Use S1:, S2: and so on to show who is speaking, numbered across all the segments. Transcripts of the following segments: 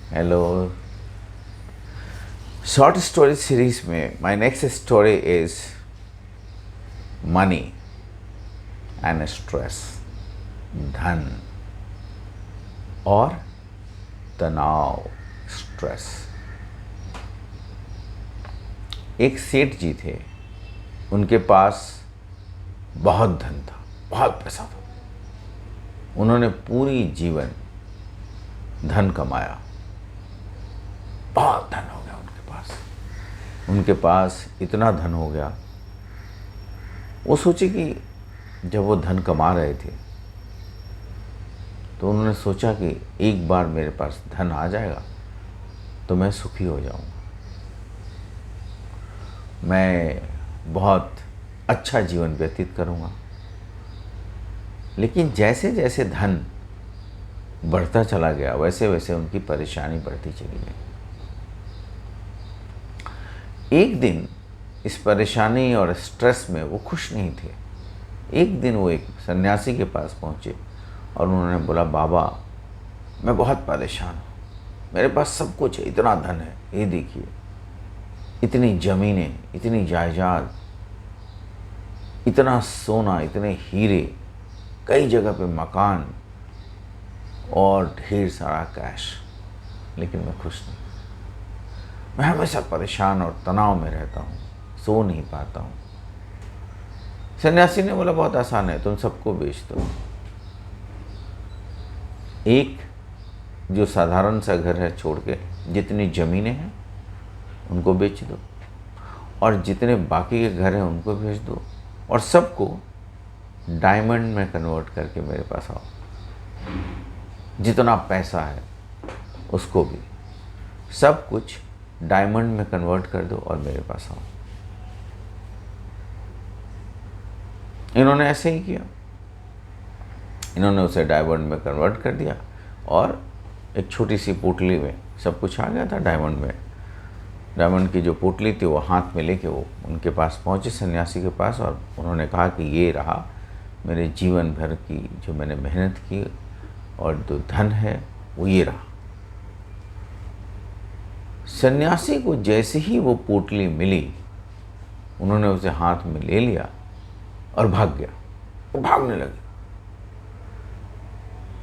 S1: Hello. Short story series में my next story is money and stress, धन और तनाव, स्ट्रेस। एक सेठ जी थे, उनके पास बहुत धन था, बहुत पैसा था। उन्होंने पूरी जीवन धन कमाया, बहुत धन हो गया उनके पास इतना धन हो गया। वो सोचे कि जब वो धन कमा रहे थे तो उन्होंने सोचा कि एक बार मेरे पास धन आ जाएगा तो मैं सुखी हो जाऊंगा, मैं बहुत अच्छा जीवन व्यतीत करूंगा। लेकिन जैसे जैसे धन बढ़ता चला गया वैसे वैसे उनकी परेशानी बढ़ती चली गई। एक दिन इस परेशानी और स्ट्रेस में वो खुश नहीं थे। एक दिन वो एक सन्यासी के पास पहुंचे और उन्होंने बोला, बाबा मैं बहुत परेशान हूँ, मेरे पास सब कुछ है, इतना धन है, ये देखिए, इतनी ज़मीनें, इतनी जायदाद, इतना सोना, इतने हीरे, कई जगह पे मकान और ढेर सारा कैश, लेकिन मैं खुश नहीं। मैं हमेशा परेशान और तनाव में रहता हूँ, सो नहीं पाता हूँ। सन्यासी ने बोला, बहुत आसान है, तुम सबको बेच दो। एक जो साधारण सा घर है छोड़ के जितनी ज़मीनें हैं उनको बेच दो, और जितने बाकी के घर हैं उनको बेच दो, और सबको डायमंड में कन्वर्ट करके मेरे पास आओ। जितना पैसा है उसको भी सब कुछ डायमंड में कन्वर्ट कर दो और मेरे पास आओ। इन्होंने ऐसे ही किया। इन्होंने उसे डायमंड में कन्वर्ट कर दिया और एक छोटी सी पोटली में सब कुछ आ गया था। डायमंड में, डायमंड की जो पोटली थी वो हाथ में लेके वो उनके पास पहुंचे, सन्यासी के पास, और उन्होंने कहा कि ये रहा मेरे जीवन भर की जो मैंने मेहनत की और जो धन है वो ये रहा। सन्यासी को जैसे ही वो पोटली मिली उन्होंने उसे हाथ में ले लिया और भाग गया। वो भागने लगे,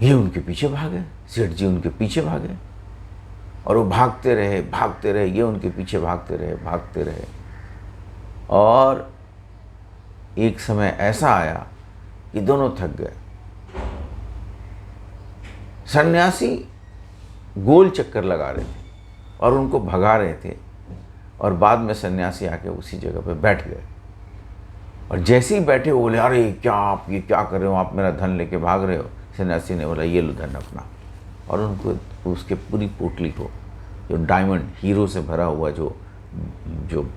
S1: ये उनके पीछे भागे, सेठ जी उनके पीछे भागे, और वो भागते रहे, ये उनके पीछे भागते रहे। और एक समय ऐसा आया कि दोनों थक गए। सन्यासी गोल चक्कर लगा रहे थे और उनको भगा रहे थे, और बाद में सन्यासी आके उसी जगह पे बैठ गए। और जैसे ही बैठे वो बोले, अरे क्या आप ये क्या कर रहे हो, आप मेरा धन लेके भाग रहे हो। सन्यासी ने बोला, ये लो धन अपना, और उनको उसके पूरी पोटली को, जो डायमंड हीरो से भरा हुआ जो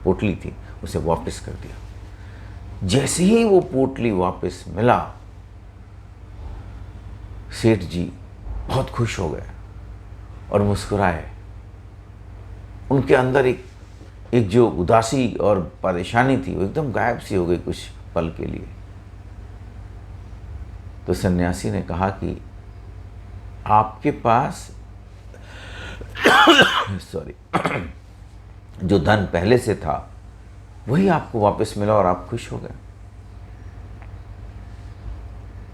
S1: पोटली थी, उसे वापस कर दिया। जैसे ही वो पोटली वापस मिला, सेठ जी बहुत खुश हो गए और मुस्कुराए। उनके अंदर एक जो उदासी और परेशानी थी वो एकदम गायब सी हो गई कुछ पल के लिए। तो सन्यासी ने कहा कि आपके पास सॉरी जो धन पहले से था वही आपको वापस मिला और आप खुश हो गए।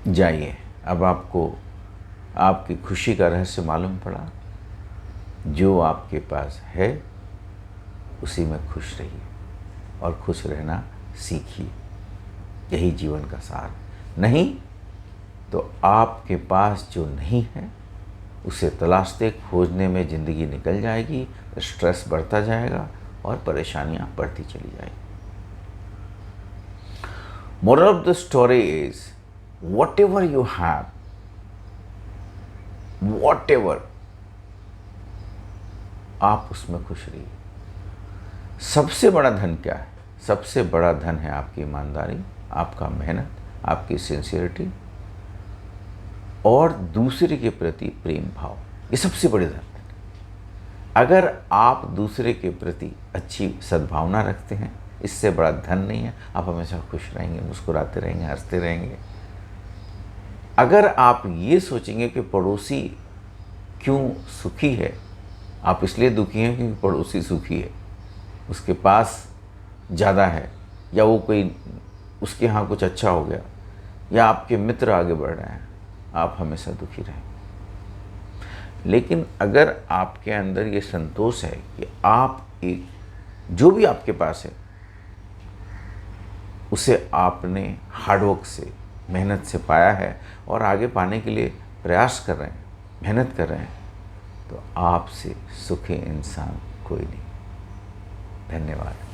S1: जाइए, अब आपको आपकी खुशी का रहस्य मालूम पड़ा। जो आपके पास है उसी में खुश रहिए और खुश रहना सीखिए। यही जीवन का सार। नहीं तो आपके पास जो नहीं है उसे तलाशते खोजने में ज़िंदगी निकल जाएगी, स्ट्रेस बढ़ता जाएगा और परेशानियां बढ़ती चली जाएगी। Moral of the story is, whatever you have, whatever, आप उसमें खुश रहिए। सबसे बड़ा धन क्या है? सबसे बड़ा धन है आपकी ईमानदारी, आपका मेहनत, आपकी सिंसियरिटी और दूसरे के प्रति प्रेम भाव। ये सबसे बड़े धन है। अगर आप दूसरे के प्रति अच्छी सद्भावना रखते हैं, इससे बड़ा धन नहीं है। आप हमेशा खुश रहेंगे, मुस्कुराते रहेंगे, हंसते रहेंगे। अगर आप ये सोचेंगे कि पड़ोसी क्यों सुखी है आप इसलिए दुखी हैं क्योंकि पड़ोसी सुखी है, उसके पास ज़्यादा है, या वो कोई उसके यहाँ कुछ अच्छा हो गया, या आपके मित्र आगे बढ़ रहे हैं, आप हमेशा दुखी रहें। लेकिन अगर आपके अंदर ये संतोष है कि आप एक जो भी आपके पास है उसे आपने हार्डवर्क से, मेहनत से पाया है और आगे पाने के लिए प्रयास कर रहे हैं, मेहनत कर रहे हैं, तो आपसे सुखी इंसान कोई नहीं। धन्यवाद।